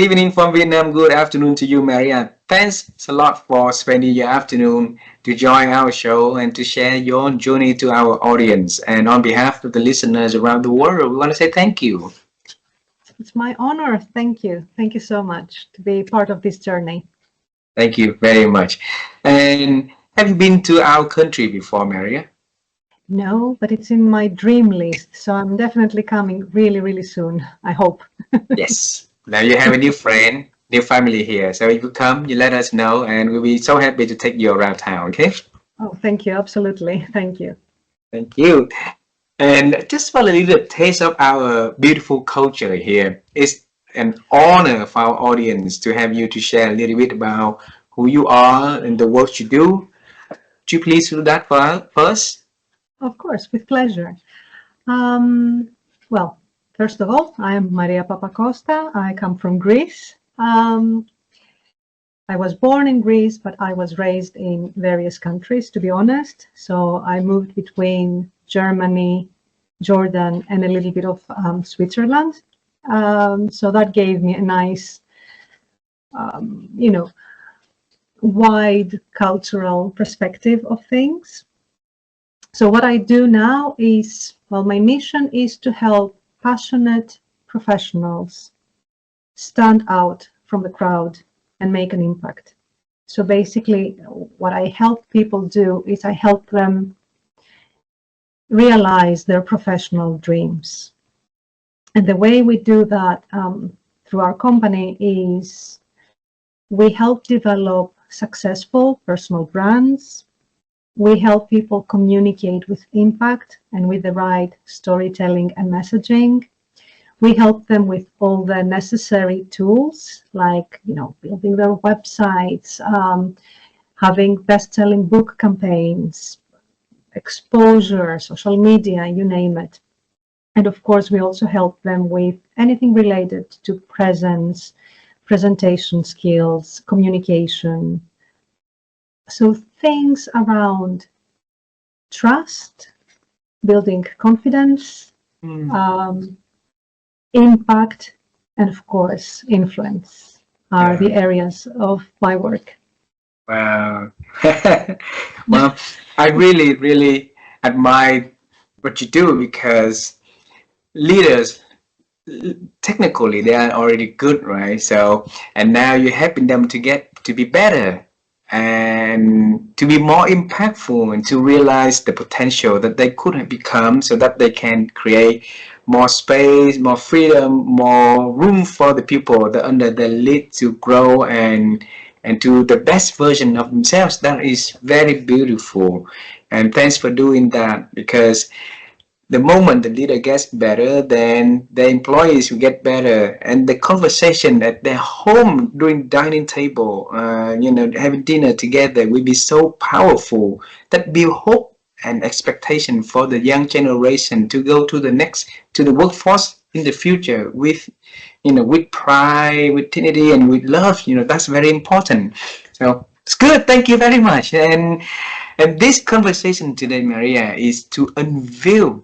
evening from Vietnam. Good afternoon to you, Maria. Thanks a lot for spending your afternoon to join our show and to share your journey to our audience. And on behalf of the listeners around the world, we want to say thank you. It's my honor. Thank you. Thank you so much to be part of this journey. Thank you very much. And have you been to our country before, Maria? No, but it's in my dream list. So I'm definitely coming really, really soon. I hope. Yes. Now you have a new friend, new family here. So if you come, you let us know and we'll be so happy to take you around town, okay? Oh, thank you. Absolutely. Thank you. Thank you. And just for a little taste of our beautiful culture here, it's an honor for our audience to have you to share a little bit about who you are and the work you do. Would you please do that for us first? Of course, with pleasure. Well, first of all, I am Maria Papacosta. I come from Greece. I was born in Greece, but I was raised in various countries, to be honest. So I moved between Germany, Jordan, and a little bit of Switzerland. So that gave me a nice, wide cultural perspective of things. So what I do now is, well, my mission is to help passionate professionals stand out from the crowd and make an impact. So basically, what I help people do is I help them realize their professional dreams. And the way we do that through our company is we help develop successful personal brands. We help people communicate with impact and with the right storytelling and messaging. We help them with all the necessary tools, like, building their websites, having best-selling book campaigns, exposure, social media, you name it. And of course, we also help them with anything related to presence, presentation skills, communication. So things around trust, building confidence, impact, and of course, influence are the areas of my work. Wow. Well, I really, really admire what you do because leaders, technically, they are already good, right? So, and now you're helping them to get to be better and to be more impactful and to realize the potential that they could have become so that they can create more space, more freedom, more room for the people that under their lead to grow and to the best version of themselves. That is very beautiful. And thanks for doing that, because the moment the leader gets better, then the employees will get better, and the conversation at their home during dining table, having dinner together will be so powerful that build hope and expectation for the young generation to go to the workforce in the future with, with pride, with dignity, and with love. That's very important. So it's good. Thank you very much. And this conversation today, Maria, is to unveil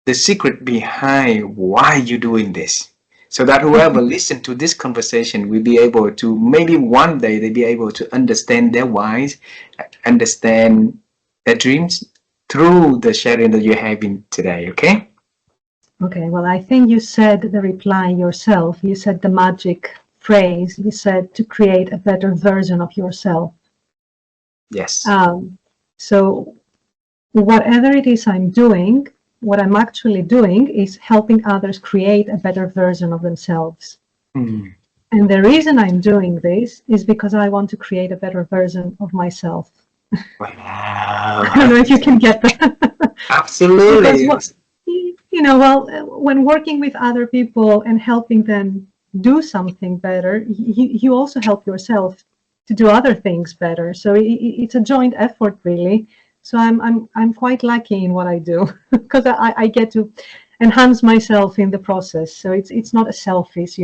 the secret behind why you're doing this, so that whoever listens to this conversation will be able to, maybe one day they'll be able to understand their whys, understand their dreams through the sharing that you're having today. Okay? Okay, well, I think you said the reply yourself. You said the magic phrase. You said to create a better version of yourself. Yes. So whatever it is I'm doing, what I'm actually doing is helping others create a better version of themselves. And the reason I'm doing this is because I want to create a better version of myself. Wow. I don't know if you can get that. Absolutely. Because, when working with other people and helping them do something better, you also help yourself to do other things better. So it's a joint effort, really. So I'm quite lucky in what I do because I get to enhance myself in the process. So it's not a selfish,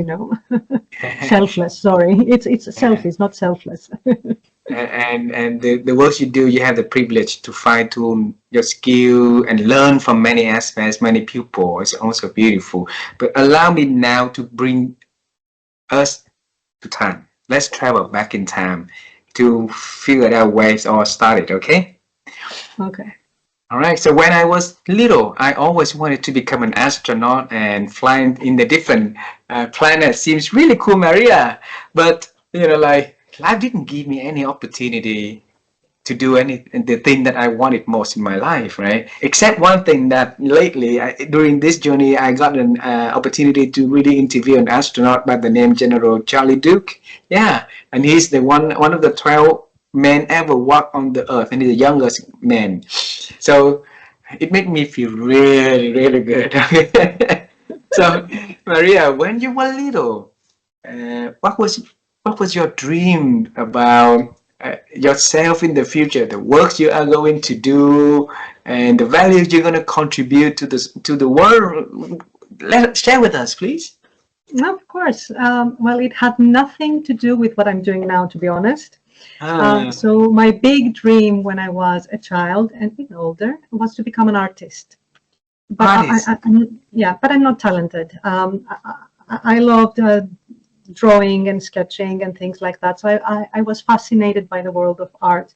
selfless. Sorry, it's selfish, not selfless. and the work you do, you have the privilege to fine tune your skill and learn from many aspects, many people. It's also beautiful. But allow me now to bring us to time. Let's travel back in time to figure out where it all started, okay? Okay. All right, so when I was little, I always wanted to become an astronaut and flying in the different planets. Seems really cool, Maria. But, like, life didn't give me any opportunity to do the thing that I wanted most in my life, right? Except one thing that lately, during this journey, I got an opportunity to really interview an astronaut by the name General Charlie Duke. Yeah, and he's the one of the 12 men ever walk on the Earth, and he's the youngest man. So it made me feel really, really good. So, Maria, when you were little, what was your dream about yourself in the future, the work you are going to do, and the values you're going to contribute to the world? Share with us, please. No, of course. Well, it had nothing to do with what I'm doing now, to be honest. Ah, So my big dream when I was a child and even older was to become an artist. But artists. yeah, but I'm not talented. I loved drawing and sketching and things like that. So I was fascinated by the world of art.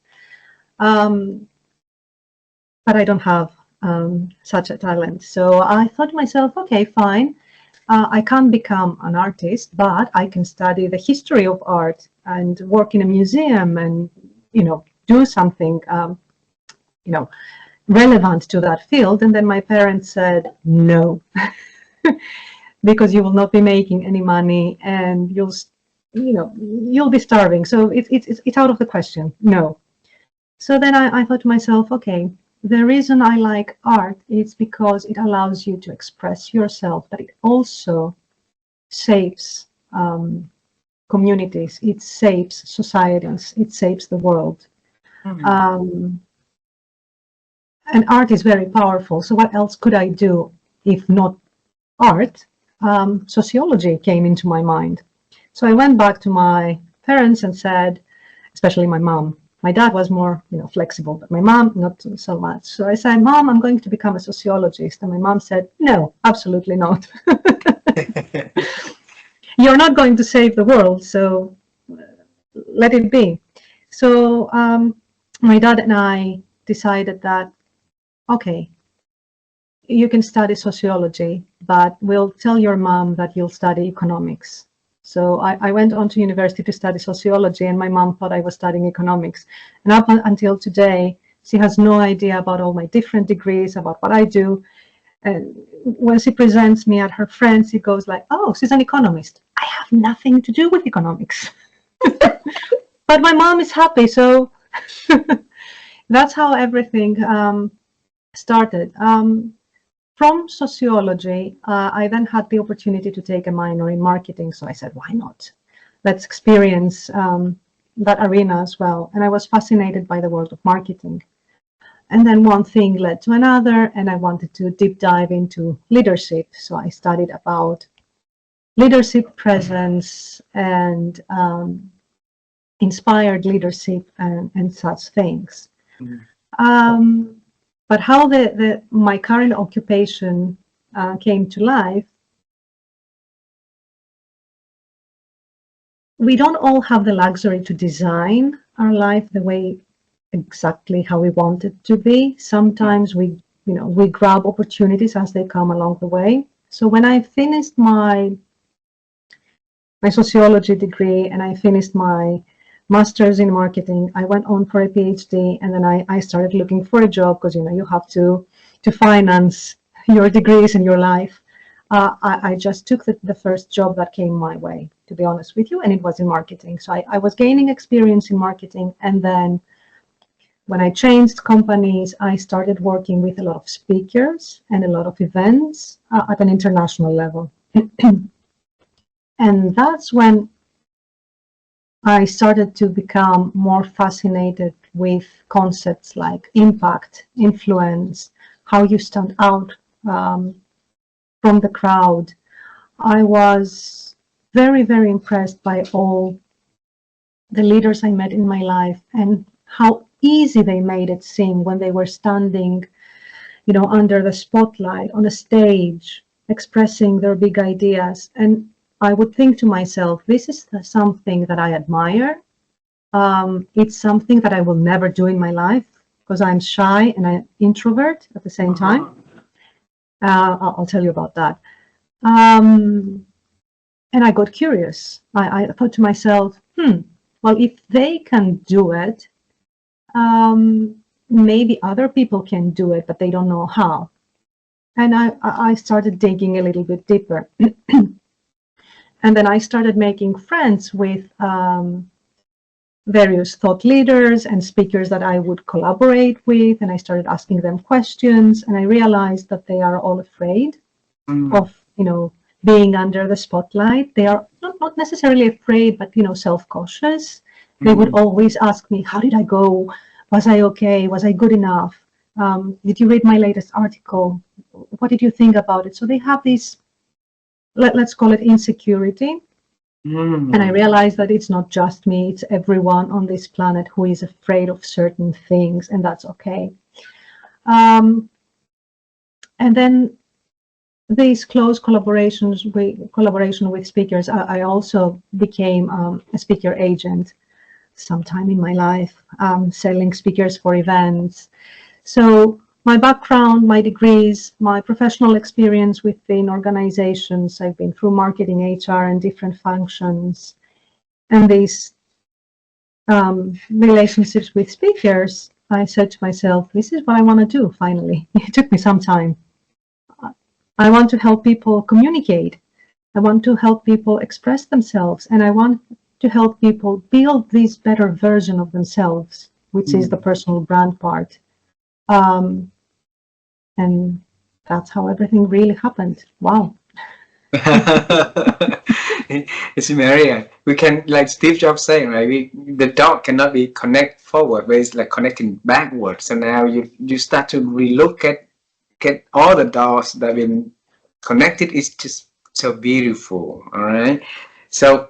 Um, but I don't have such a talent. So I thought to myself, okay, fine. I can't become an artist, but I can study the history of art and work in a museum and, do something, relevant to that field. And then my parents said, no, because you will not be making any money and you'll be starving. So it's out of the question. No. So then I thought to myself, okay, the reason I like art is because it allows you to express yourself, but it also saves communities, it saves societies, it saves the world. And art is very powerful. So what else could I do if not art? Sociology came into my mind. So I went back to my parents and said, especially my mom. My dad was more, flexible, but my mom, not so much. So I said, Mom, I'm going to become a sociologist. And my mom said, no, absolutely not. You're not going to save the world, so let it be. So my dad and I decided that, okay, you can study sociology, but we'll tell your mom that you'll study economics. So I went on to university to study sociology, and my mom thought I was studying economics. And up until today, she has no idea about all my different degrees, about what I do. And when she presents me at her friends, she goes like, oh, she's an economist. I have nothing to do with economics. But my mom is happy, so that's how everything started. From sociology, I then had the opportunity to take a minor in marketing. So I said, why not? Let's experience that arena as well. And I was fascinated by the world of marketing. And then one thing led to another, and I wanted to deep dive into leadership. So I studied about leadership presence and inspired leadership and such things. But how my current occupation came to life, we don't all have the luxury to design our life the way exactly how we want it to be. Sometimes we grab opportunities as they come along the way. So when I finished my sociology degree and I finished my master's in marketing, I went on for a PhD, and then I started looking for a job because you have to finance your degrees in your life. I just took the first job that came my way, to be honest with you, and it was in marketing. So I was gaining experience in marketing, and then when I changed companies, I started working with a lot of speakers and a lot of events at an international level. And that's when I started to become more fascinated with concepts like impact, influence, how you stand out from the crowd. I was very, very impressed by all the leaders I met in my life and how easy they made it seem when they were standing, under the spotlight on a stage, expressing their big ideas. And I would think to myself, this is something that I admire. It's something that I will never do in my life because I'm shy and I'm introvert at the same time. I'll tell you about that. And I got curious. I thought to myself, well, if they can do it, maybe other people can do it, but they don't know how. And I started digging a little bit deeper. And then I started making friends with various thought leaders and speakers that I would collaborate with, and I started asking them questions, and I realized that they are all afraid of, being under the spotlight. They are not necessarily afraid, but, self-cautious. They would always ask me, how did I go? Was I okay? Was I good enough? Did you read my latest article? What did you think about it? So they have this, let's call it insecurity. And I realized that it's not just me, it's everyone on this planet who is afraid of certain things, and that's okay. And then these close collaboration with speakers, I also became a speaker agent sometime in my life, selling speakers for events. So my background, my degrees, my professional experience within organizations, I've been through marketing, HR, and different functions, and these relationships with speakers, I said to myself, this is what I want to do, finally. It took me some time. I want to help people communicate. I want to help people express themselves, and I want to help people build this better version of themselves, which is the personal brand part. And that's how everything really happened. Wow. It's Maria. We can, like Steve Jobs saying, right? The dog cannot be connect forward, but it's like connecting backwards. So now you start to relook at all the dots that have been connected. It's just so beautiful. All right. So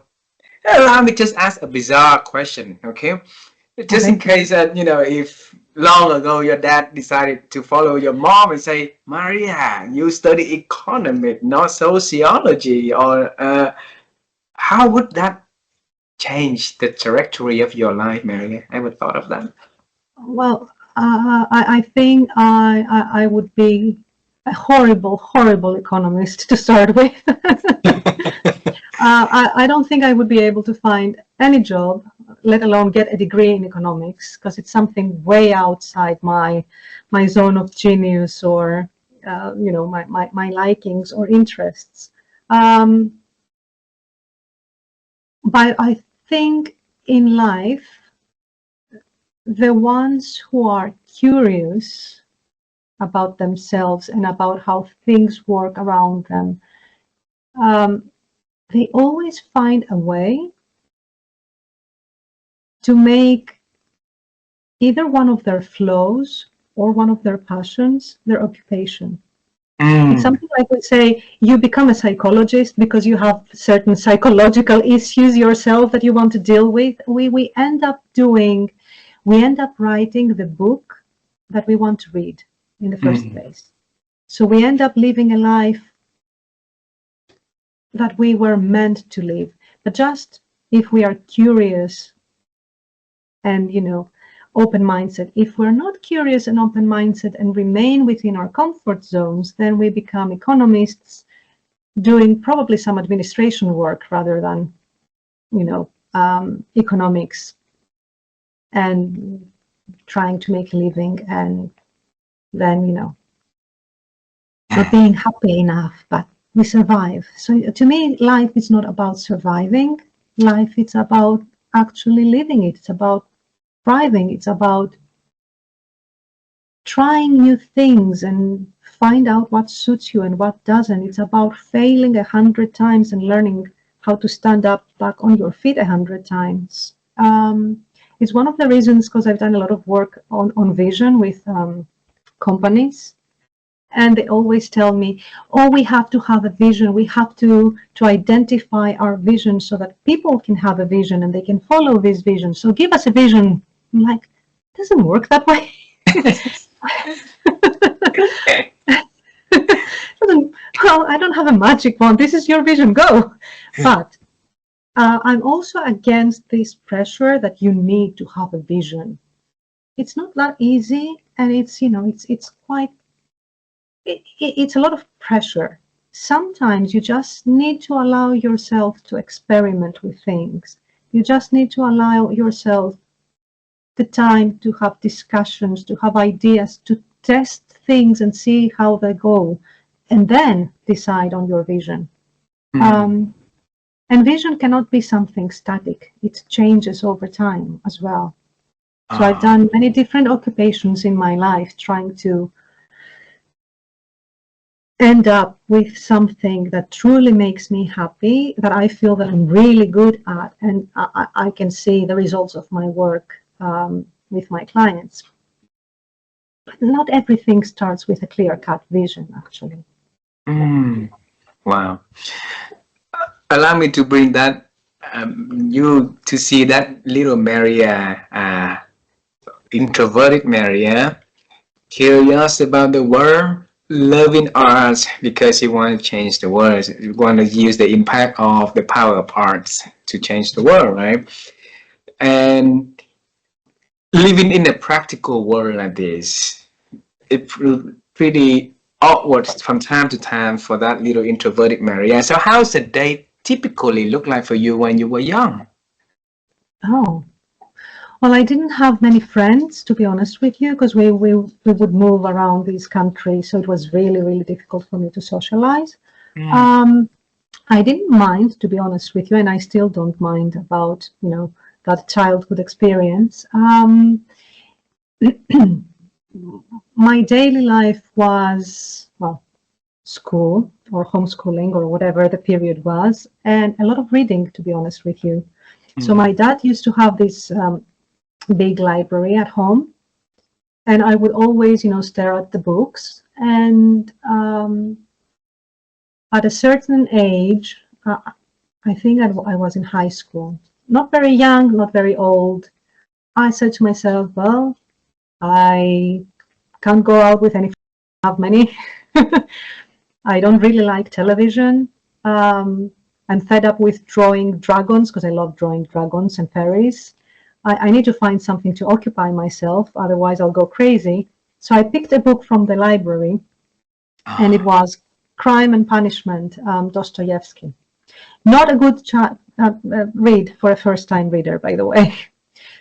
allow me just ask a bizarre question, okay? Just in case that, if long ago your dad decided to follow your mom and say, Maria, you study economics, not sociology, or how would that change the trajectory of your life, Maria? Ever thought of that? Well, I think I would be a horrible economist to start with. I don't think I would be able to find any job, let alone get a degree in economics, because it's something way outside my zone of genius or my likings or interests. But I think in life, the ones who are curious about themselves and about how things work around them, they always find a way to make either one of their flows or one of their passions their occupation. It's something like we say, you become a psychologist because you have certain psychological issues yourself that you want to deal with. We end up writing the book that we want to read in the first place. So we end up living a life that we were meant to live. But just if we are curious and, open mindset. If we're not curious and open mindset and remain within our comfort zones, then we become economists doing probably some administration work rather than, economics and trying to make a living, and then, not being happy enough, but we survive. So to me, life is not about surviving. Life, it's about actually living it. It's about thriving. It's about trying new things and find out what suits you and what doesn't. It's about failing 100 times and learning how to stand up back on your feet 100 times. It's one of the reasons, because I've done a lot of work on vision with companies, and they always tell me, oh, we have to have a vision. We have to identify our vision so that people can have a vision and they can follow this vision. So give us a vision. I'm like, it doesn't work that way. well, I don't have a magic wand. This is your vision, go. But I'm also against this pressure that you need to have a vision. It's not that easy, and it's, you know, it's quite, it's a lot of pressure. Sometimes you just need to allow yourself to experiment with things. You just need to allow yourself the time to have discussions, to have ideas, to test things and see how they go, and then decide on your vision. And vision cannot be something static. It changes over time as well. So I've done many different occupations in my life trying to end up with something that truly makes me happy, that I feel that I'm really good at, and I can see the results of my work with my clients. But not everything starts with a clear-cut vision, actually. Wow. Allow me to bring that, you to see that little Maria, introverted Maria, curious about the world, loving arts because you want to change the world. You want to use the impact of the power of arts to change the world, right? And living in a practical world like this, it's pretty awkward from time to time for that little introverted Maria. So how's a day typically look like for you when you were young? Oh, well, I didn't have many friends, to be honest with you, because we would move around this country, so it was really, really difficult for me to socialize. I didn't mind, to be honest with you, and I still don't mind about, you know, that childhood experience. My daily life was, well, school or homeschooling or whatever the period was, and a lot of reading, to be honest with you. So my dad used to have this big library at home, and I would always, you know, stare at the books. And at a certain age, I think I was in high school, not very young, not very old. I said to myself, well, I can't go out with any friends, I don't have many. I don't really like television. I'm fed up with drawing dragons because I love drawing dragons and fairies. I need to find something to occupy myself, otherwise I'll go crazy. So I picked a book from the library, and it was Crime and Punishment, Dostoevsky. Not a good read for a first-time reader, by the way.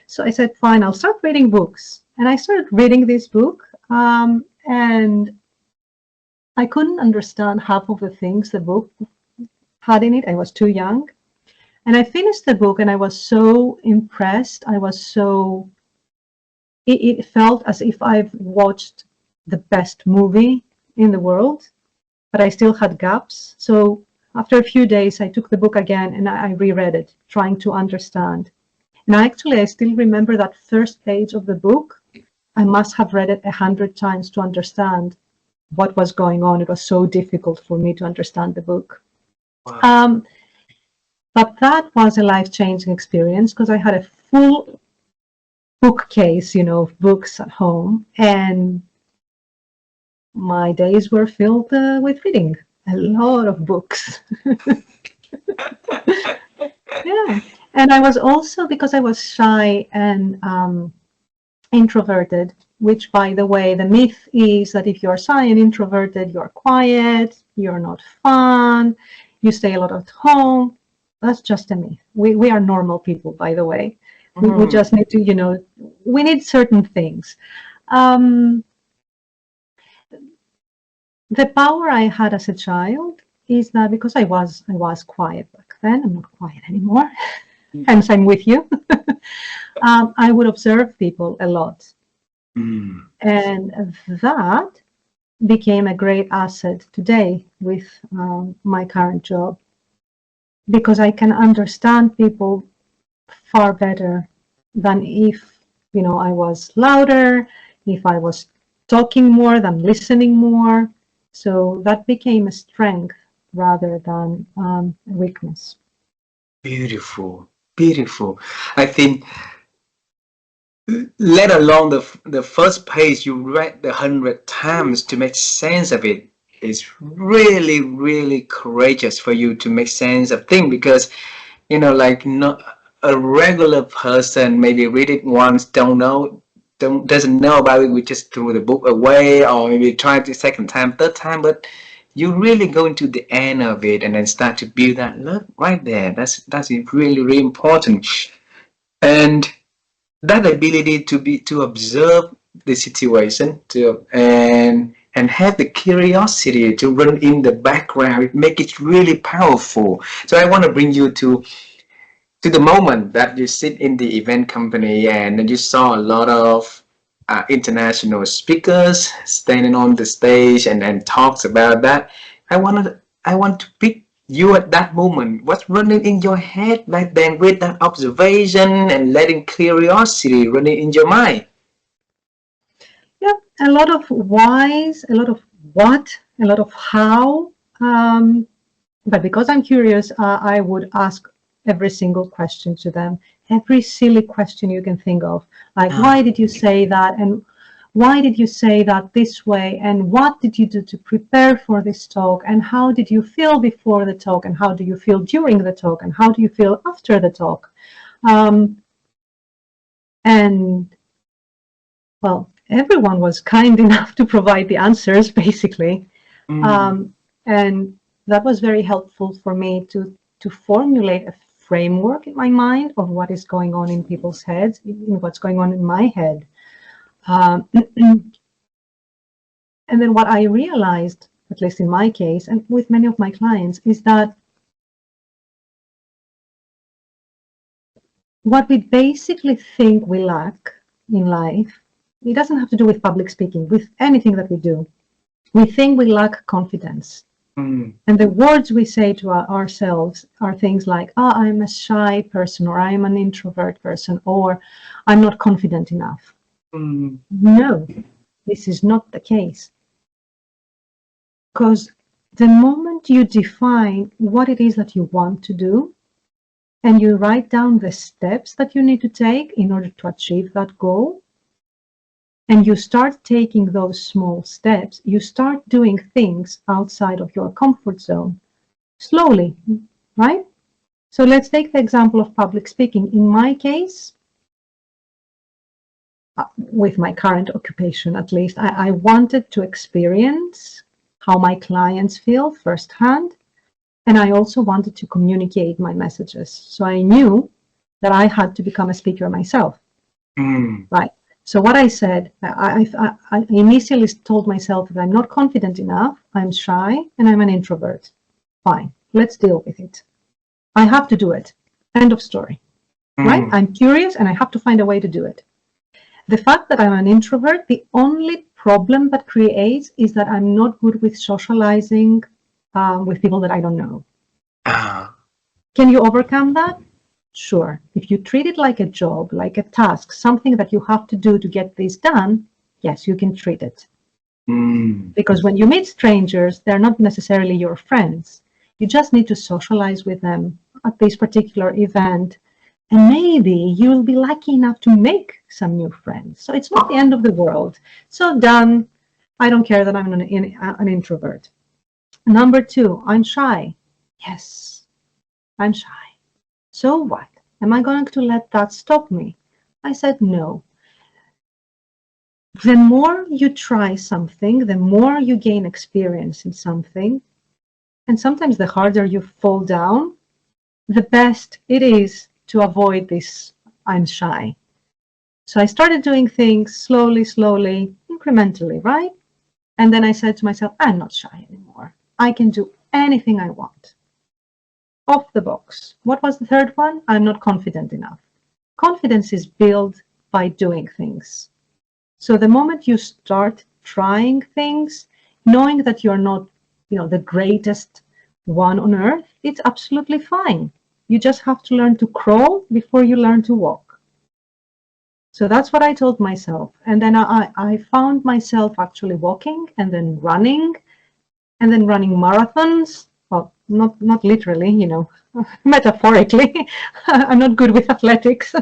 So I said, fine, I'll start reading books. And I started reading this book, and I couldn't understand half of the things the book had in it. I was too young. And I finished the book, and I was so impressed. I was so, it felt as if I've watched the best movie in the world, but I still had gaps. So after a few days, I took the book again and I reread it, trying to understand. And I still remember that first page of the book. I must have read it 100 times to understand what was going on. It was so difficult for me to understand the book. Wow. But that was a life-changing experience because I had a full bookcase, you know, of books at home, and my days were filled with reading. A lot of books. Yeah. And I was also, because I was shy and introverted, which, by the way, the myth is that if you're shy and introverted, you're quiet, you're not fun, you stay a lot at home. That's just a myth. We are normal people, by the way. We just need to, you know, we need certain things. The power I had as a child is that because I was quiet back then, I'm not quiet anymore, hence I'm with you. I would observe people a lot. And that became a great asset today with my current job, because I can understand people far better than if, you know, I was louder, if I was talking more than listening more. So that became a strength rather than a weakness. Beautiful, beautiful. I think, let alone the first page you read 100 times to make sense of it. is really, really courageous for you to make sense of things, because like not a regular person maybe read it once, doesn't know about it, we just threw the book away, or maybe try it the second time, third time, but you really go into the end of it and then start to build that love right there. That's really, really important. And that ability to observe the situation, and have the curiosity to run in the background, it make it really powerful. So I want to bring you to the moment that you sit in the event company and you saw a lot of international speakers standing on the stage and talks about that. I want to pick you at that moment. What's running in your head back then with that observation and letting curiosity running in your mind? Yeah, a lot of whys, a lot of what, a lot of how. But because I'm curious, I would ask every single question to them, every silly question you can think of, like why did you say that, and why did you say that this way, and what did you do to prepare for this talk, and how did you feel before the talk, and how do you feel during the talk, and how do you feel after the talk? And well, everyone was kind enough to provide the answers, basically. And that was very helpful for me to formulate a framework in my mind of what is going on in people's heads, what's going on in my head. And then what I realized, at least in my case, and with many of my clients, is that what we basically think we lack in life, it doesn't have to do with public speaking, with anything that we do. We think we lack confidence. And the words we say to ourselves are things like, oh, I'm a shy person, or I'm an introvert person, or I'm not confident enough. No, this is not the case. Because the moment you define what it is that you want to do, and you write down the steps that you need to take in order to achieve that goal, and you start taking those small steps, you start doing things outside of your comfort zone slowly, right? So let's take the example of public speaking. In my case, with my current occupation at least, I wanted to experience how my clients feel firsthand, and I also wanted to communicate my messages. So I knew that I had to become a speaker myself, right? So what I said, I initially told myself that I'm not confident enough, I'm shy, and I'm an introvert. Fine, let's deal with it. I have to do it. End of story, right? I'm curious and I have to find a way to do it. The fact that I'm an introvert, the only problem that creates is that I'm not good with socializing with people that I don't know. Can you overcome that? Sure. If you treat it like a job, like a task, something that you have to do to get this done, yes, you can treat it. Because when you meet strangers, they're not necessarily your friends. You just need to socialize with them at this particular event, and maybe you'll be lucky enough to make some new friends. So it's not the end of the world. So done. I don't care that I'm an introvert. Number two, I'm shy. Yes, I'm shy. So what? Am I going to let that stop me? I said no. The more you try something, the more you gain experience in something, and sometimes the harder you fall down, the best it is to avoid this I'm shy. So I started doing things slowly, incrementally, right? And then I said to myself, I'm not shy anymore. I can do anything I want. Off the box. What was the third one? I'm not confident enough. Confidence is built by doing things. So the moment you start trying things, knowing that you're not, the greatest one on earth, it's absolutely fine. You just have to learn to crawl before you learn to walk. So that's what I told myself. And then I found myself actually walking and then running marathons. Well, not literally, metaphorically. I'm not good with athletics.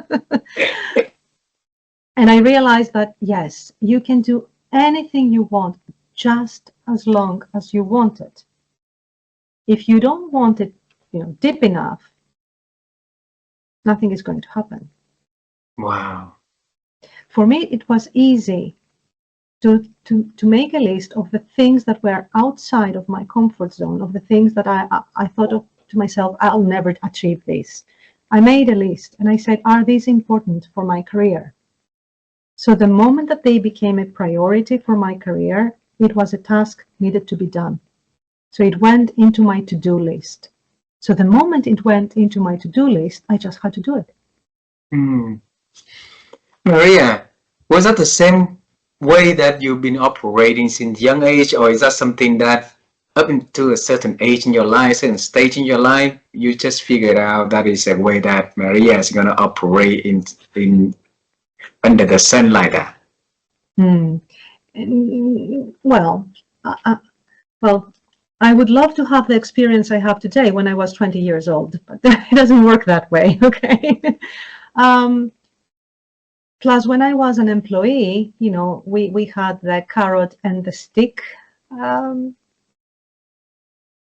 And I realized that, yes, you can do anything you want. just as long as you want it. If you don't want it, deep enough, nothing is going to happen. Wow. For me, it was easy to make a list of the things that were outside of my comfort zone, of the things that I thought of to myself, I'll never achieve this. I made a list and I said, are these important for my career? So the moment that they became a priority for my career, it was a task needed to be done. So it went into my to-do list. So the moment it went into my to-do list, I just had to do it. Maria, was that the same way that you've been operating since young age, or is that something that up into a certain age in your life, certain stage in your life, you just figured out that is a way that Maria is going to operate in under the sun like that? Well, I would love to have the experience I have today when I was 20 years old, but it doesn't work that way, okay? Plus, when I was an employee, we had the carrot and the stick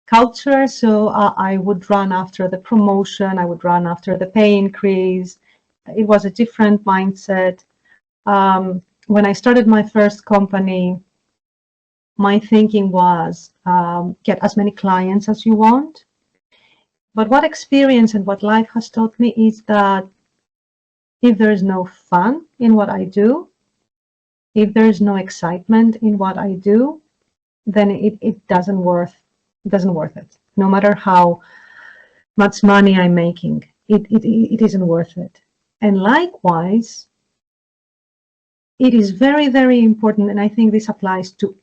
culture. So I would run after the promotion, I would run after the pay increase. It was a different mindset. When I started my first company, my thinking was get as many clients as you want. But what experience and what life has taught me is that if there is no fun in what I do, if there is no excitement in what I do, then it doesn't worth it. No matter how much money I'm making, it isn't worth it. And likewise, it is very, very important, and I think this applies to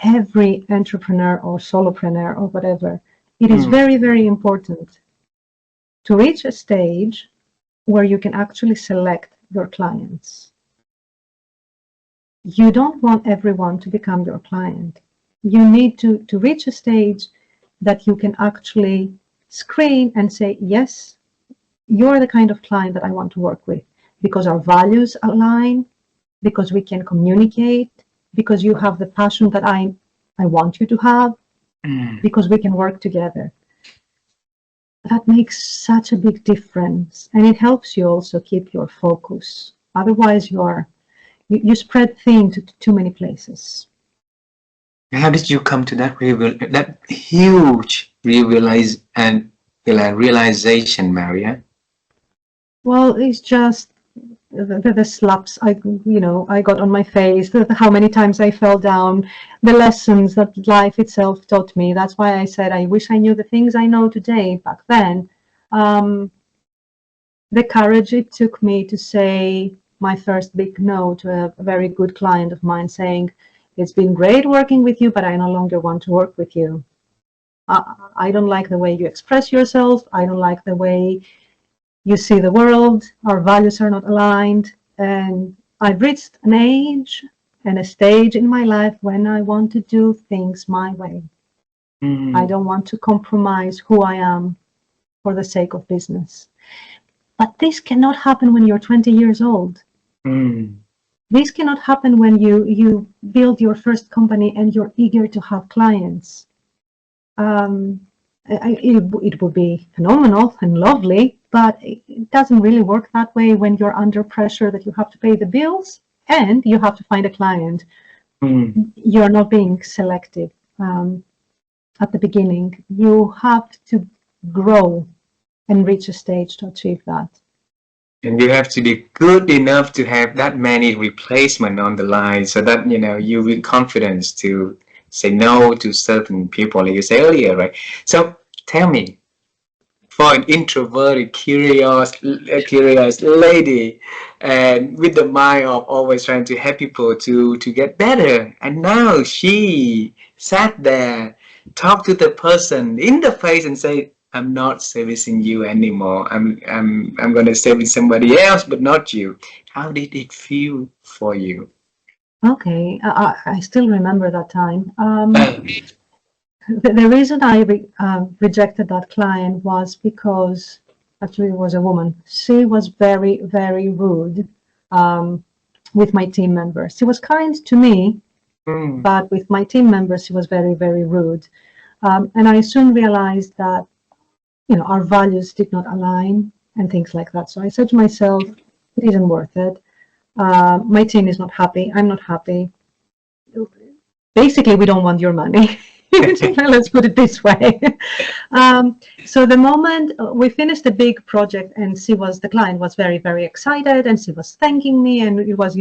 every entrepreneur or solopreneur or whatever. It is very, very important to reach a stage where you can actually select your clients. You don't want everyone to become your client. You need to reach a stage that you can actually screen and say, yes, you're the kind of client that I want to work with, because our values align, because we can communicate, because you have the passion that I want you to have, because we can work together. That makes such a big difference, and it helps you also keep your focus. Otherwise, you spread thin to too many places. How did you come to that huge realization, Maria? Well, it's just the slaps I got on my face, how many times I fell down, the lessons that life itself taught me. That's why I said I wish I knew the things I know today back then. The courage it took me to say my first big no to a very good client of mine, saying, it's been great working with you, but I no longer want to work with you. I don't like the way you express yourself. I don't like the way you see the world. Our values are not aligned. And I've reached an age and a stage in my life when I want to do things my way. I don't want to compromise who I am for the sake of business. But this cannot happen when you're 20 years old. This cannot happen when you build your first company and you're eager to have clients. It would be phenomenal and lovely, but it doesn't really work that way when you're under pressure that you have to pay the bills and you have to find a client. You're not being selective at the beginning. You have to grow and reach a stage to achieve that. And you have to be good enough to have that many replacement on the line, so that you with confidence to say no to certain people, like you said earlier, right? So tell me, for an introverted, curious lady, and with the mind of always trying to help people to get better, and now she sat there, talked to the person in the face, and say, I'm not servicing you anymore. I'm going to service somebody else, but not you. How did it feel for you? Okay, I still remember that time. The reason I rejected that client was because actually it was a woman. She was very, very rude with my team members. She was kind to me, But with my team members, he was very, very rude. And I soon realized that, our values did not align and things like that. So I said to myself, it isn't worth it. My team is not happy. I'm not happy. Basically, we don't want your money. Let's put it this way. So the moment we finished the big project, and the client was very, very excited, and she was thanking me, and it was,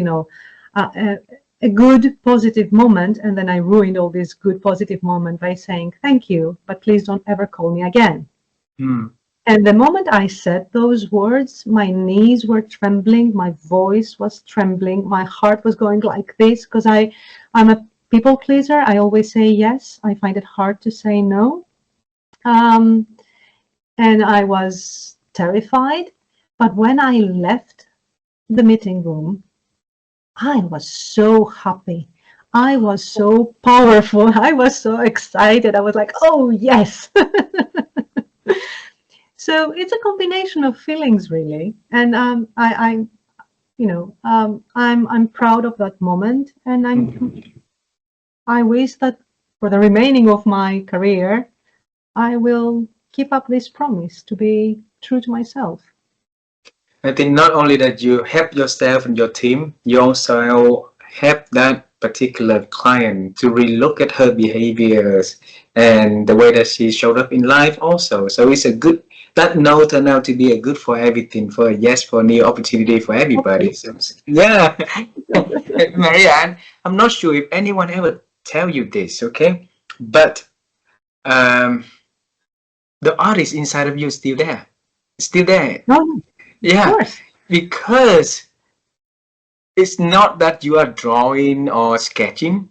a good positive moment. And then I ruined all this good positive moment by saying, thank you, but please don't ever call me again. And the moment I said those words, my knees were trembling, my voice was trembling, my heart was going like this, because I'm a people pleaser. I always say yes. I find it hard to say no. And I was terrified. But when I left the meeting room, I was so happy. I was so powerful. I was so excited. I was like, oh, yes. So it's a combination of feelings, really. And I'm proud of that moment. And I wish that for the remaining of my career, I will keep up this promise to be true to myself. I think not only that you help yourself and your team, you also help that particular client to relook at her behaviors and the way that she showed up in life also. So it's a good, that no turned out to be a good for everything, for a yes, for new opportunity for everybody. So, yeah. Maria, I'm not sure if anyone ever tell you this, okay? But the artist inside of you is still there. It's still there. No, yeah, of course. because it's not that you are drawing or sketching,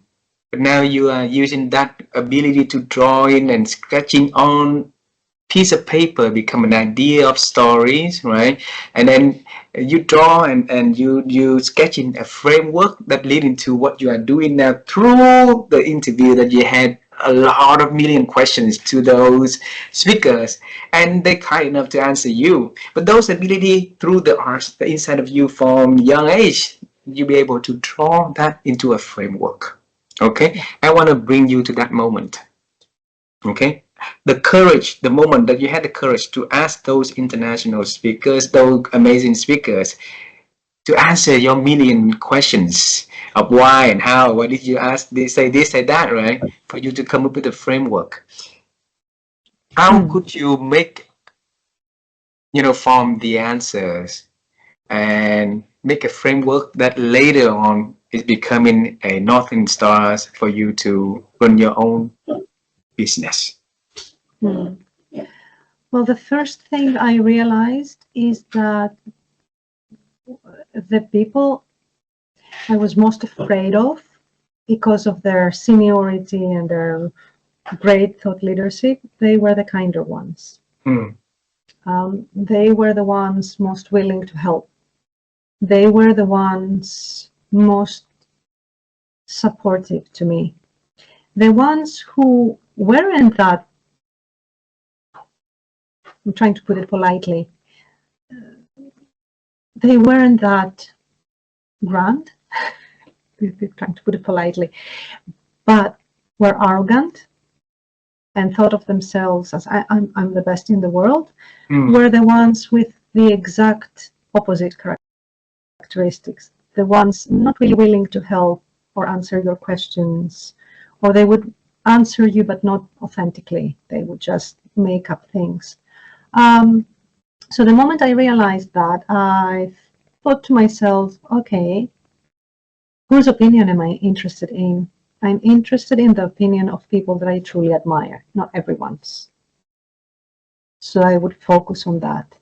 but now you are using that ability to drawing and sketching on piece of paper become an idea of stories, right? And then you draw and you sketching a framework that lead into what you are doing now through the interview that you had a lot of million questions to those speakers, and they kind enough to answer you. But those ability through the arts the inside of you from young age, you'll be able to draw that into a framework. Okay, I want to bring you to that moment. Okay, the courage, the moment that you had the courage to ask those international speakers, those amazing speakers, to answer your million questions of why and how, what did you ask, they say this, say that, right? For you to come up with a framework. How could you make, form the answers and make a framework that later on is becoming a Northern Stars for you to run your own business? Well, the first thing I realized is that the people I was most afraid of, because of their seniority and their great thought leadership, they were the kinder ones. They were the ones most willing to help. They were the ones most supportive to me. The ones who weren't that, I'm trying to put it politely, they weren't that grand, trying to put it politely, but were arrogant and thought of themselves as I'm the best in the world, were the ones with the exact opposite characteristics. The ones not really willing to help or answer your questions, or they would answer you but not authentically. They would just make up things. So the moment I realized that, I thought to myself, okay, whose opinion am I interested in? I'm interested in the opinion of people that I truly admire, not everyone's. So I would focus on that.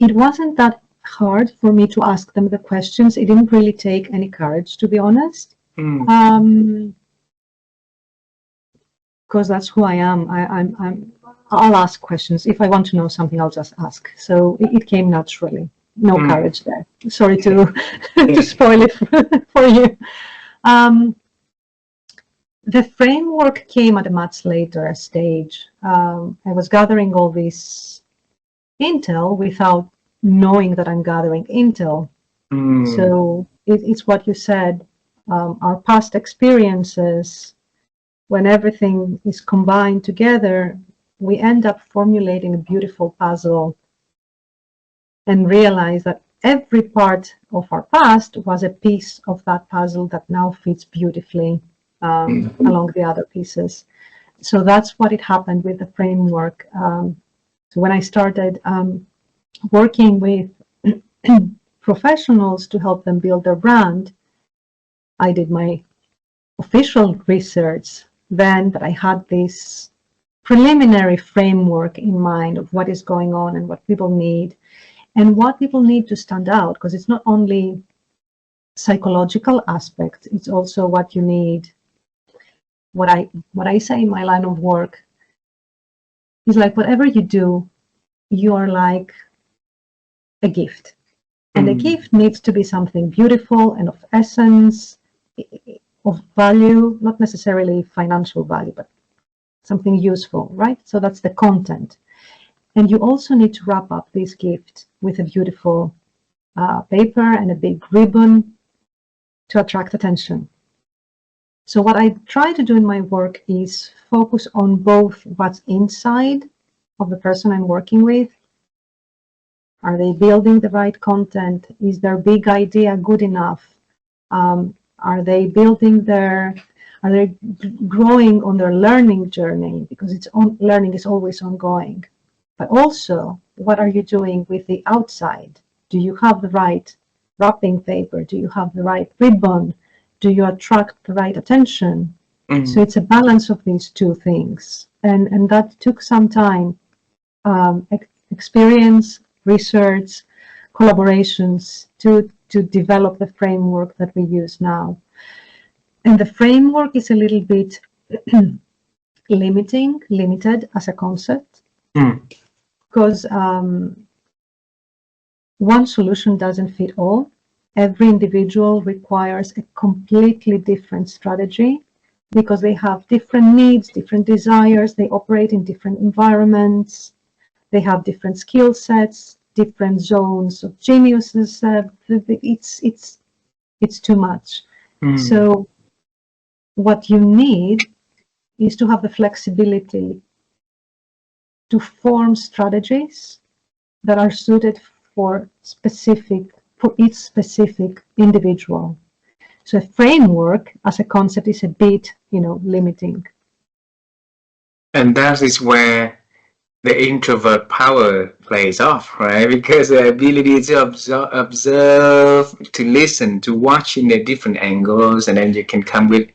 It wasn't that hard for me to ask them the questions. It didn't really take any courage, to be honest. Because that's who I am. I'll ask questions. If I want to know something, I'll just ask. So it came naturally. No courage there. Sorry to to spoil it for you. The framework came at a much later stage. I was gathering all this intel without knowing that I'm gathering intel. So it's what you said. our past experiences, when everything is combined together, we end up formulating a beautiful puzzle and realize that every part of our past was a piece of that puzzle that now fits beautifully along the other pieces. So that's what it happened with the framework. So when I started working with professionals to help them build their brand, I did my official research then, but I had this preliminary framework in mind of what is going on and what people need and what people need to stand out, because it's not only psychological aspects, it's also what you need. What I say in my line of work is like, whatever you do, you are like a gift. And a gift needs to be something beautiful and of essence, of value, not necessarily financial value, but something useful, right? So that's the content. And you also need to wrap up this gift with a beautiful paper and a big ribbon to attract attention. So what I try to do in my work is focus on both what's inside of the person I'm working with. Are they building the right content? Is their big idea good enough? Are they growing on their learning journey? Because learning is always ongoing. But also, what are you doing with the outside? Do you have the right wrapping paper? Do you have the right ribbon? Do you attract the right attention? So it's a balance of these two things. And that took some time, experience, research, collaborations to develop the framework that we use now. And the framework is a little bit limited as a concept, because one solution doesn't fit all. Every individual requires a completely different strategy because they have different needs, different desires, they operate in different environments, they have different skill sets, different zones of geniuses. It's too much. So what you need is to have the flexibility to form strategies that are suited for each specific individual. So a framework as a concept is a bit, limiting. And that is where the introvert power plays off, right? Because the ability to observe, to listen, to watch in the different angles, and then you can come with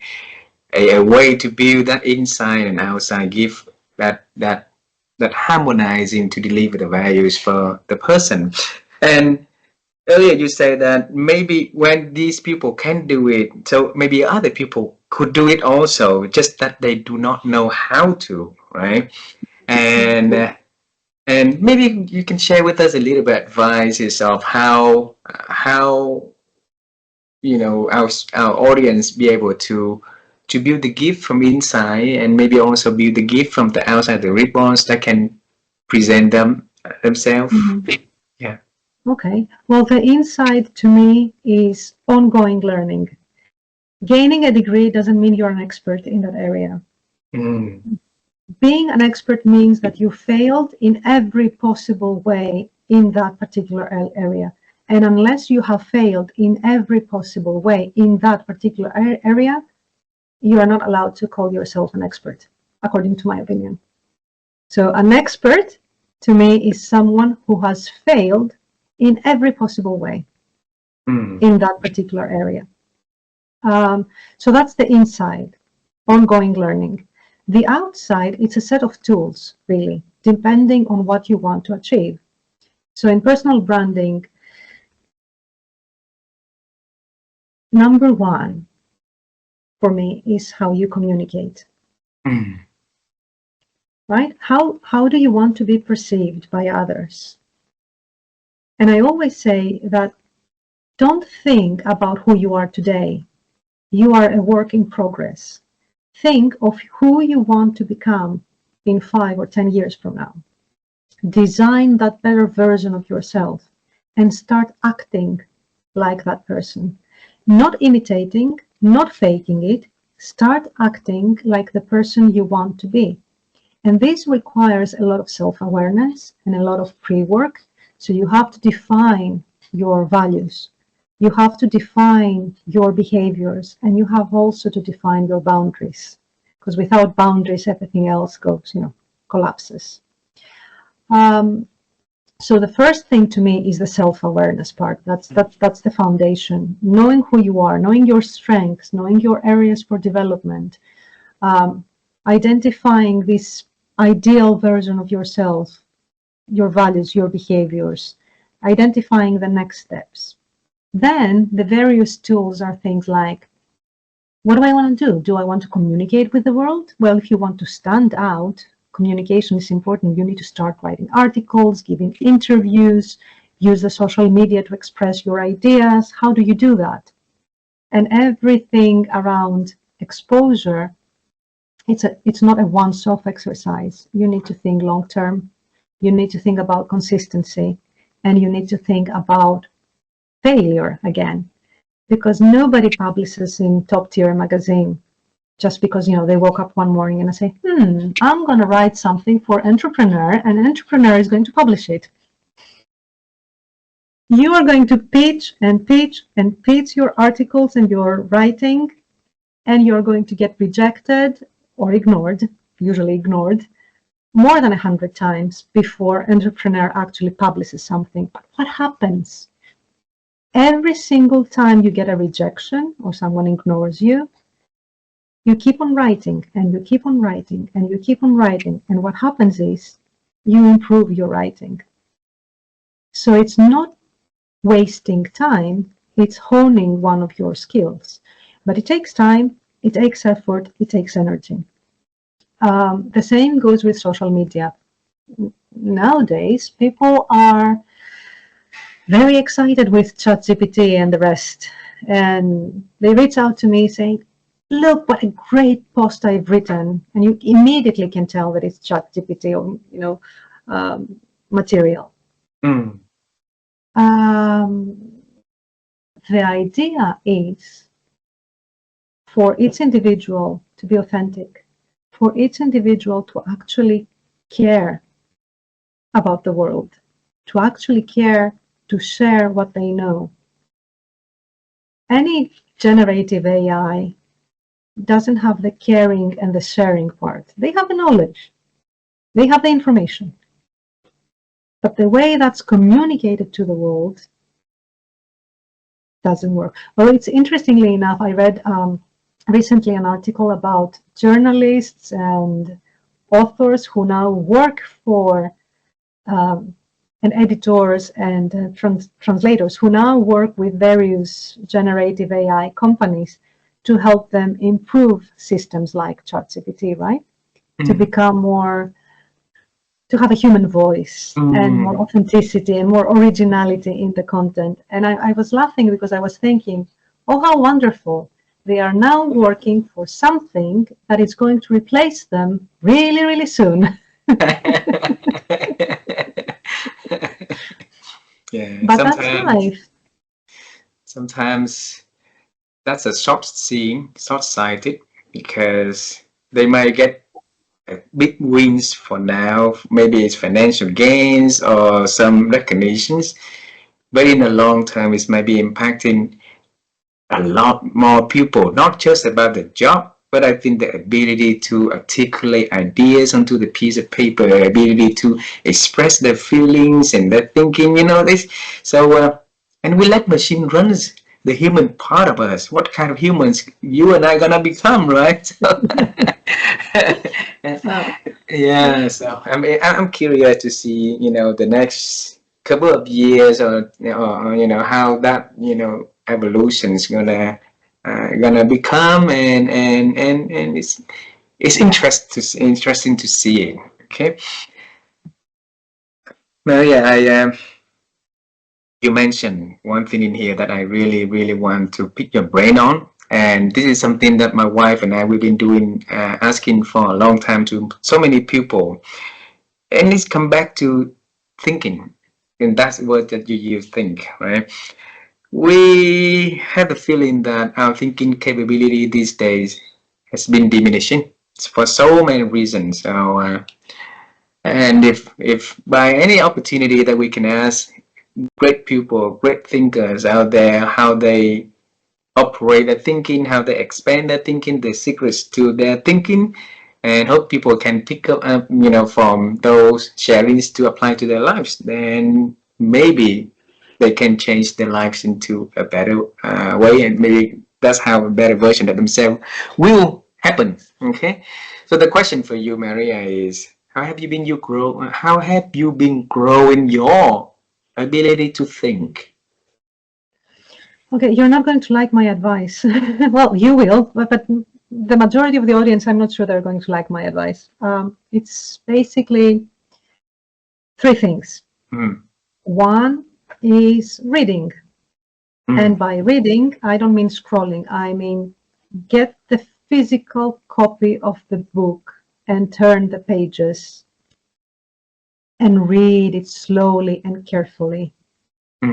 a way to build that inside and outside, give that harmonizing to deliver the values for the person. And earlier you said that maybe when these people can do it, so maybe other people could do it also, just that they do not know how to, right? And maybe you can share with us a little bit advices of how our audience be able to build the gift from inside, and maybe also build the gift from the outside, the ribbons that can present themselves. Yeah. Okay. Well, the inside to me is ongoing learning. Gaining a degree doesn't mean you're an expert in that area. Being an expert means that you failed in every possible way in that particular area. And unless you have failed in every possible way in that particular area, you are not allowed to call yourself an expert, according to my opinion. So an expert, to me, is someone who has failed in every possible way in that particular area. So that's the inside, ongoing learning. The outside, it's a set of tools, really, depending on what you want to achieve. So in personal branding, number one for me is how you communicate. Right? How do you want to be perceived by others? And I always say that don't think about who you are today. You are a work in progress. Think of who you want to become in 5 or 10 years from now. Design that better version of yourself and start acting like that person. Not imitating, not faking it. Start acting like the person you want to be. And this requires a lot of self-awareness and a lot of pre-work. So you have to define your values. You have to define your behaviors, and you have also to define your boundaries. Because without boundaries, everything else goes, collapses. So the first thing to me is the self-awareness part. That's the foundation. Knowing who you are, knowing your strengths, knowing your areas for development, identifying this ideal version of yourself, your values, your behaviors, identifying the next steps. Then the various tools are things like, what do I want to do? Do I want to communicate with the world? Well, if you want to stand out, communication is important. You need to start writing articles, giving interviews, use the social media to express your ideas. How do you do that? And everything around exposure, it's not a once-off exercise. You need to think long-term. You need to think about consistency, and you need to think about failure again, because nobody publishes in top-tier magazine just because they woke up one morning and say, I'm going to write something for Entrepreneur, and Entrepreneur is going to publish it. You are going to pitch and pitch and pitch your articles and your writing, and you're going to get rejected or ignored, usually ignored, more than 100 times before Entrepreneur actually publishes something. But what happens? Every single time you get a rejection or someone ignores you, you keep on writing and you keep on writing and you keep on writing. And what happens is you improve your writing. So it's not wasting time, it's honing one of your skills. But it takes time, it takes effort, it takes energy. The same goes with social media. Nowadays, people are very excited with ChatGPT and the rest. And they reach out to me saying, look what a great post I've written. And you immediately can tell that it's ChatGPT or, material. The idea is for each individual to be authentic, for each individual to actually care about the world, to actually care to share what they know. Any generative AI doesn't have the caring and the sharing part. They have the knowledge, they have the information. But the way that's communicated to the world doesn't work. Well, it's interestingly enough, I read recently an article about journalists and authors who now work for and editors and translators who now work with various generative AI companies to help them improve systems like ChatGPT, right? To become more, to have a human voice and more authenticity and more originality in the content. And I was laughing because I was thinking, oh, how wonderful. They are now working for something that is going to replace them really, really soon. Yeah, but that's life. Sometimes that's a short-sighted, because they might get big wins for now. Maybe it's financial gains or some recognitions, but in the long term, it might be impacting a lot more people, not just about the job, but I think the ability to articulate ideas onto the piece of paper, the ability to express their feelings and their thinking, this. So, and we let machine run the human part of us. What kind of humans you and I gonna become, right? So, yeah. So I'm curious to see, the next couple of years, or how that evolution is gonna become, and it's interesting to see it. Okay, Maria, you mentioned one thing in here that I really want to pick your brain on, and this is something that my wife and I, we've been doing, asking for a long time to so many people, and it's come back to thinking, and that's the word that you use, think, right? We have a feeling that our thinking capability these days has been diminishing for so many reasons. And if by any opportunity that we can ask great people, great thinkers out there, how they operate their thinking, how they expand their thinking, the secrets to their thinking, and hope people can pick up, from those sharings to apply to their lives, then maybe they can change their lives into a better way, and maybe that's how a better version of themselves will happen. Okay, so the question for you, Maria, is how have you been growing your ability to think? Okay, you're not going to like my advice. Well, you will, but the majority of the audience, I'm not sure they're going to like my advice. It's basically three things. One is reading. And by reading, I don't mean scrolling. I mean, get the physical copy of the book and turn the pages and read it slowly and carefully.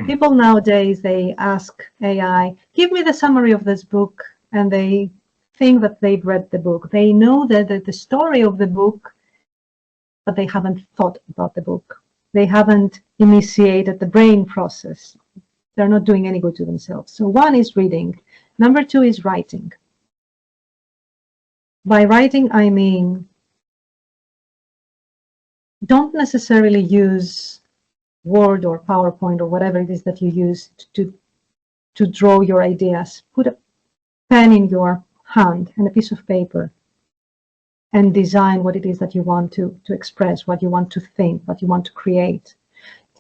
People nowadays, they ask AI, give me the summary of this book, and they think that they've read the book. They know the story of the book, but they haven't thought about the book. They haven't initiated the brain process. They're not doing any good to themselves. So one is reading. Number two is writing. By writing, I mean, don't necessarily use Word or PowerPoint or whatever it is that you use to draw your ideas. Put a pen in your hand and a piece of paper and design what it is that you want to express, what you want to think, what you want to create.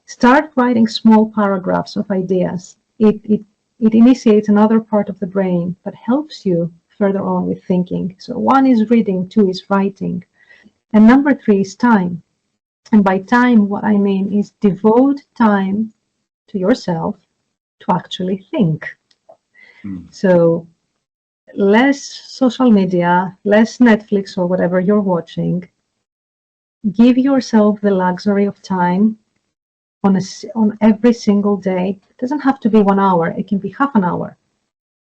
Start writing small paragraphs of ideas. It initiates another part of the brain that helps you further on with thinking. So one is reading, two is writing, and number three is time. And by time, what I mean is devote time to yourself to actually think. So less social media, less Netflix or whatever you're watching. Give yourself the luxury of time on every single day. It doesn't have to be 1 hour. It can be half an hour.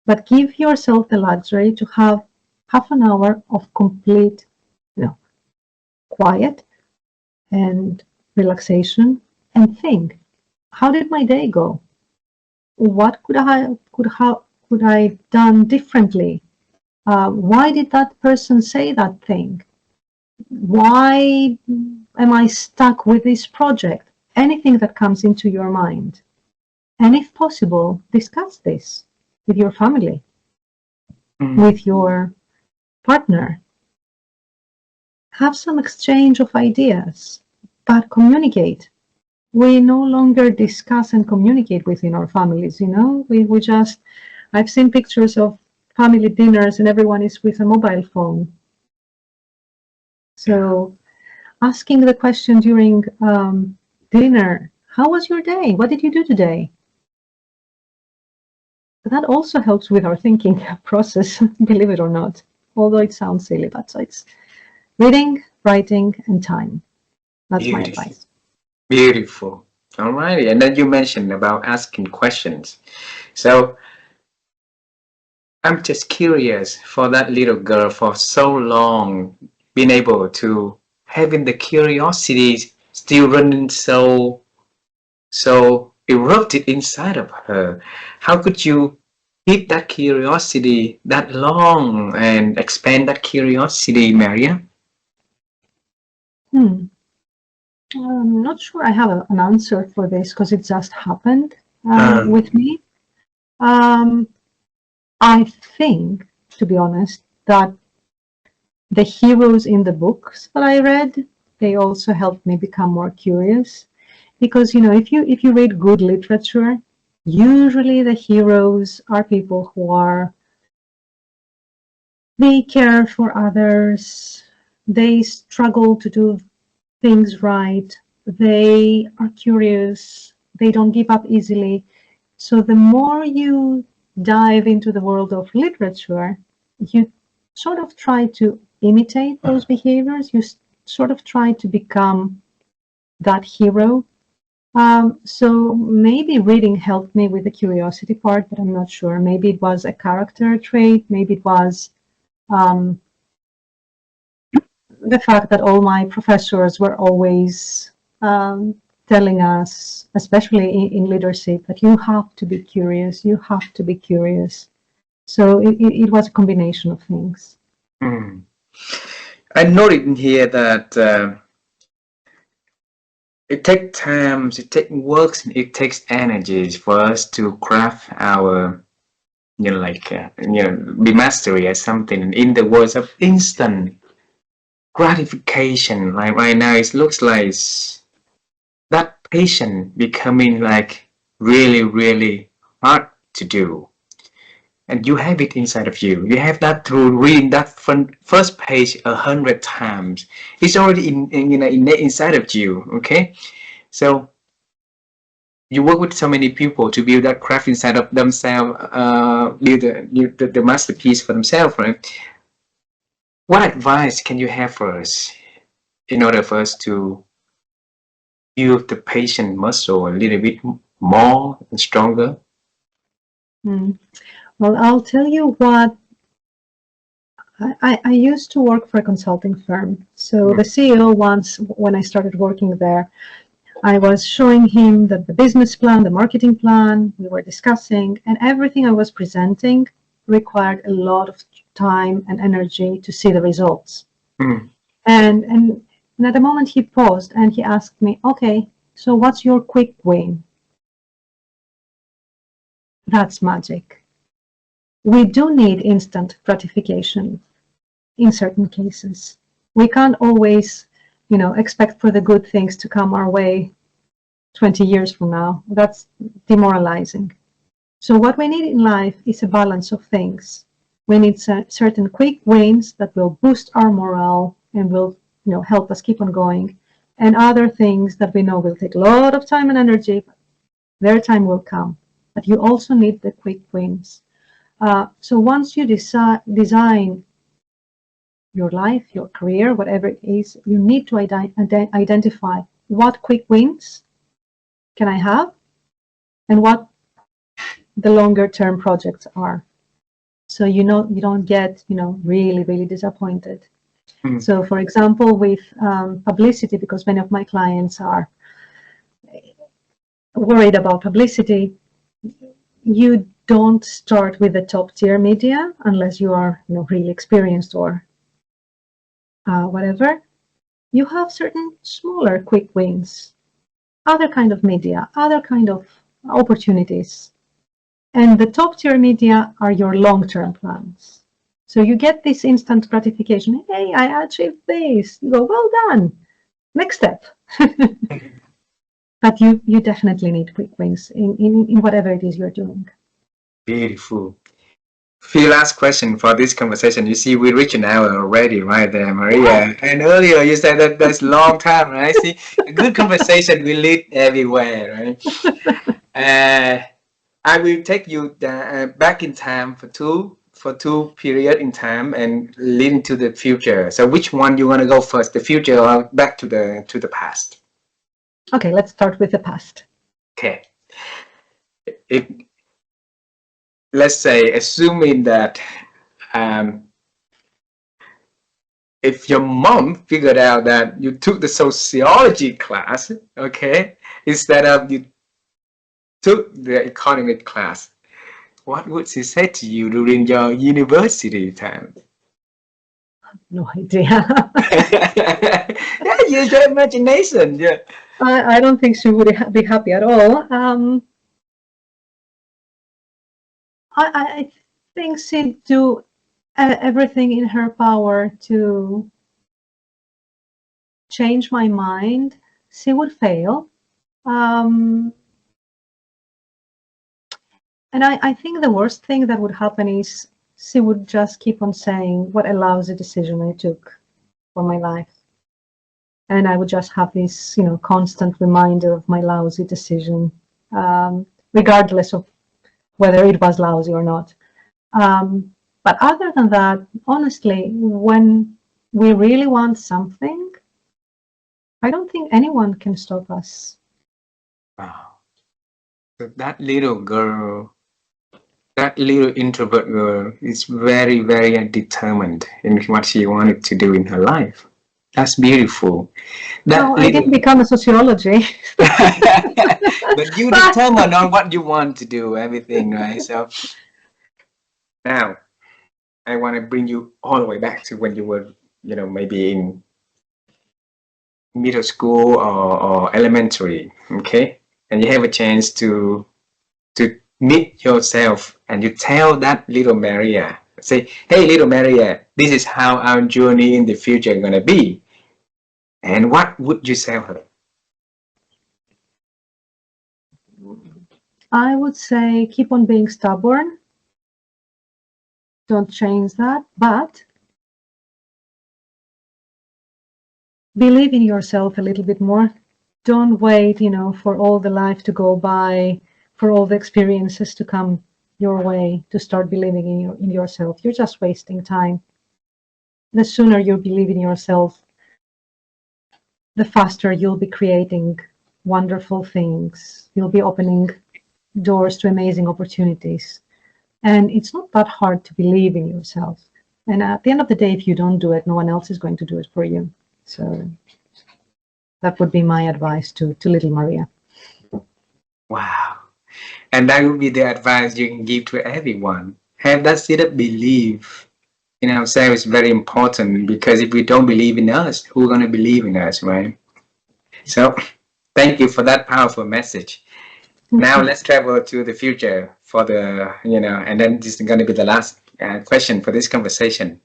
But give yourself the luxury to have half an hour of complete, quiet and relaxation, and think, how did my day go? What could I done differently? Why did that person say that thing? Why am I stuck with this project? Anything that comes into your mind. And if possible, discuss this with your family, with your partner. Have some exchange of ideas, but communicate. We no longer discuss and communicate within our families, we just, I've seen pictures of family dinners and everyone is with a mobile phone. So asking the question during dinner, how was your day? What did you do today? But that also helps with our thinking process, believe it or not, although it sounds silly, but so it's reading, writing, and time. That's my advice. Beautiful. All righty. And then you mentioned about asking questions. So I'm just curious, for that little girl for so long, being able to having the curiosity still running so erupted inside of her. How could you keep that curiosity that long and expand that curiosity, Maria? I'm not sure I have an answer for this because it just happened with me. I think, to be honest, that the heroes in the books that I read, they also helped me become more curious. Because, if you read good literature, usually the heroes are people who they care for others, they struggle to do things right, they are curious, they don't give up easily. So the more you dive into the world of literature, you sort of try to imitate those behaviors, you sort of try to become that hero. So maybe reading helped me with the curiosity part, but I'm not sure. Maybe it was a character trait. Maybe it was um, the fact that all my professors were always telling us, especially in leadership, that you have to be curious. You have to be curious. So it was a combination of things. Mm. I noted in here that it takes time, it takes works, it takes energies for us to craft our, be mastery at something. And in the words of instant gratification, like right now, it looks like that patient becoming like really, really hard to do. And you have it inside of you. You have that through reading that first page 100 times. It's already inside of you. Okay, so you work with so many people to build that craft inside of themselves, build the masterpiece for themselves, right? What advice can you have for us in order for us to build the patient muscle a little bit more and stronger? Well, I'll tell you what. I used to work for a consulting firm. So the CEO once, when I started working there, I was showing him the business plan, the marketing plan, we were discussing, and everything I was presenting required a lot of time and energy to see the results. Mm. And at the moment he paused and he asked me, okay, so what's your quick win? That's magic. We do need instant gratification in certain cases. We can't always, expect for the good things to come our way 20 years from now. That's demoralizing. So what we need in life is a balance of things. We need certain quick wins that will boost our morale and will, help us keep on going, and other things that we know will take a lot of time and energy. Their time will come, but you also need the quick wins. So once you design your life, your career, whatever it is, you need to identify what quick wins can I have and what the longer term projects are. So you don't get really, really disappointed. Mm. So for example, with publicity, because many of my clients are worried about publicity, you don't start with the top tier media unless you are really experienced or whatever. You have certain smaller quick wins, other kind of media, other kind of opportunities. And the top tier media are your long-term plans. So you get this instant gratification. Hey, I achieved this. You go, well done. Next step. But you definitely need quick wins in whatever it is you're doing. Beautiful. Few last question for this conversation. You see, we reached an hour already, right there, Maria. Yeah. And earlier you said that that's long time, right? See, a good conversation will lead everywhere, right? I will take you back in time for two period in time and lead into the future. So which one you want to go first, the future or back to the past? Okay, let's start with the past. Okay. Let's say, assuming that if your mom figured out that you took the sociology class, okay, instead of you took the economic class, what would she say to you during your university time? No idea. Yeah, use your imagination. Yeah. I don't think she would be happy at all. I think she'd do everything in her power to change my mind. She would fail. And I think the worst thing that would happen is she would just keep on saying what a lousy decision I took for my life. And I would just have this, constant reminder of my lousy decision, regardless of whether it was lousy or not. But other than that, honestly, when we really want something, I don't think anyone can stop us. Wow. So that little girl, that little introvert girl is very, very determined in what she wanted to do in her life. That's beautiful. That No, I little, didn't become a sociology. but you determine on what you want to do, everything, right? So now I want to bring you all the way back to when you were, maybe in middle school or elementary, okay? And you have a chance to meet yourself and you tell that little Maria, say, hey, little Maria, this is how our journey in the future is going to be. And what would you tell her? I would say keep on being stubborn. Don't change that, but believe in yourself a little bit more. Don't wait, for all the life to go by, for all the experiences to come your way to start believing in yourself. You're just wasting time. The sooner you believe in yourself, the faster you'll be creating wonderful things. You'll be opening doors to amazing opportunities. And it's not that hard to believe in yourself. And at the end of the day, if you don't do it, no one else is going to do it for you. So that would be my advice to little Maria. Wow. And that would be the advice you can give to everyone. Have that sort of belief in ourselves is very important, because if we don't believe in us, who's going to believe in us, right? So thank you for that powerful message. Now let's travel to the future for the, and then this is going to be the last question for this conversation.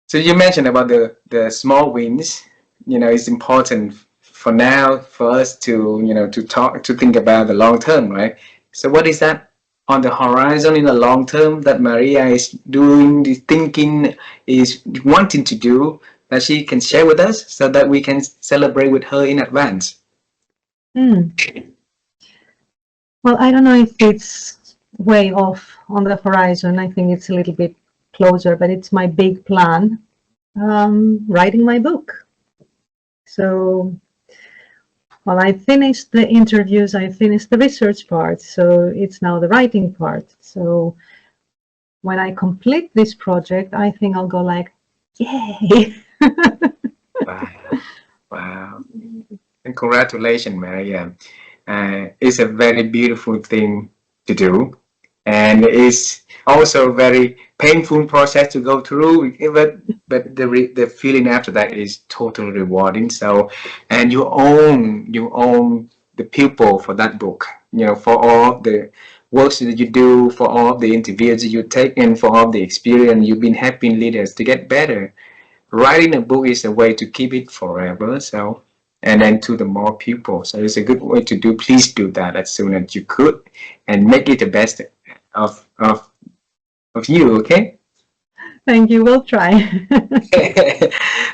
So you mentioned about the small wins. It's important for now for us to, to think about the long term, right? So what is that on the horizon in the long term that Maria is doing, the thinking, is wanting to do, that she can share with us so that we can celebrate with her in advance? Well, I don't know if it's way off on the horizon. I think it's a little bit closer, but it's my big plan, writing my book. So, well, I finished the interviews, I finished the research part, so it's now the writing part. So when I complete this project, I think I'll go like, yay! Wow. Wow. And congratulations, Maria. It's a very beautiful thing to do, and it's also a very painful process to go through, but the feeling after that is totally rewarding. So, and you own the people for that book, for all the works that you do, for all the interviews that you take, and for all the experience you've been helping leaders to get better. Writing a book is a way to keep it forever. So, and then to the more people. So it's a good way to do. Please do that as soon as you could, and make it the best of you. Okay. Thank you. We'll try.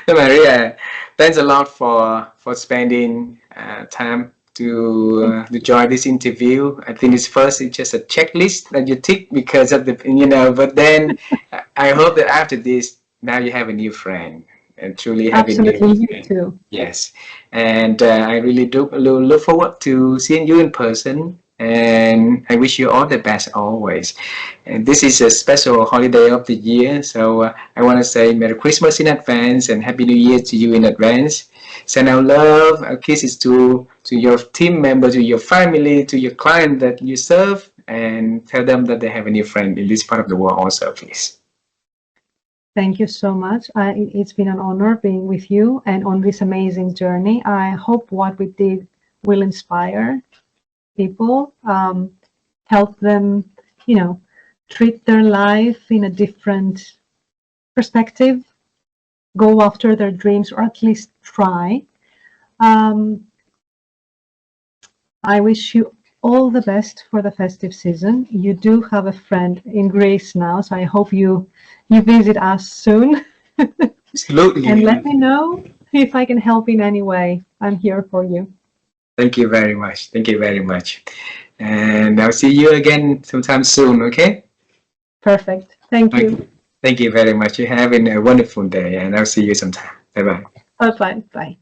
So Maria, thanks a lot for spending time to join this interview. I think it's just a checklist that you tick because of the, but then I hope that after this, now you have a new friend, and truly have a new Absolutely, you friend. too. Yes, and I really do look forward to seeing you in person, and I wish you all the best always. And this is a special holiday of the year, so I want to say Merry Christmas in advance and Happy New Year to you in advance. Send our love, our kisses to your team members, to your family, to your client that you serve, and tell them that they have a new friend in this part of the world also, please. Thank you so much. It's been an honor being with you and on this amazing journey. I hope what we did will inspire people, help them, treat their life in a different perspective, go after their dreams, or at least try. I wish you all the best for the festive season. You do have a friend in Greece now, so I hope you visit us soon. Absolutely. And let me know if I can help in any way. I'm here for you. Thank you very much. Thank you very much. And I'll see you again sometime soon, okay? Perfect. Thank you. Thank you very much. You're having a wonderful day, and I'll see you sometime. Bye-bye. Bye-bye. Bye.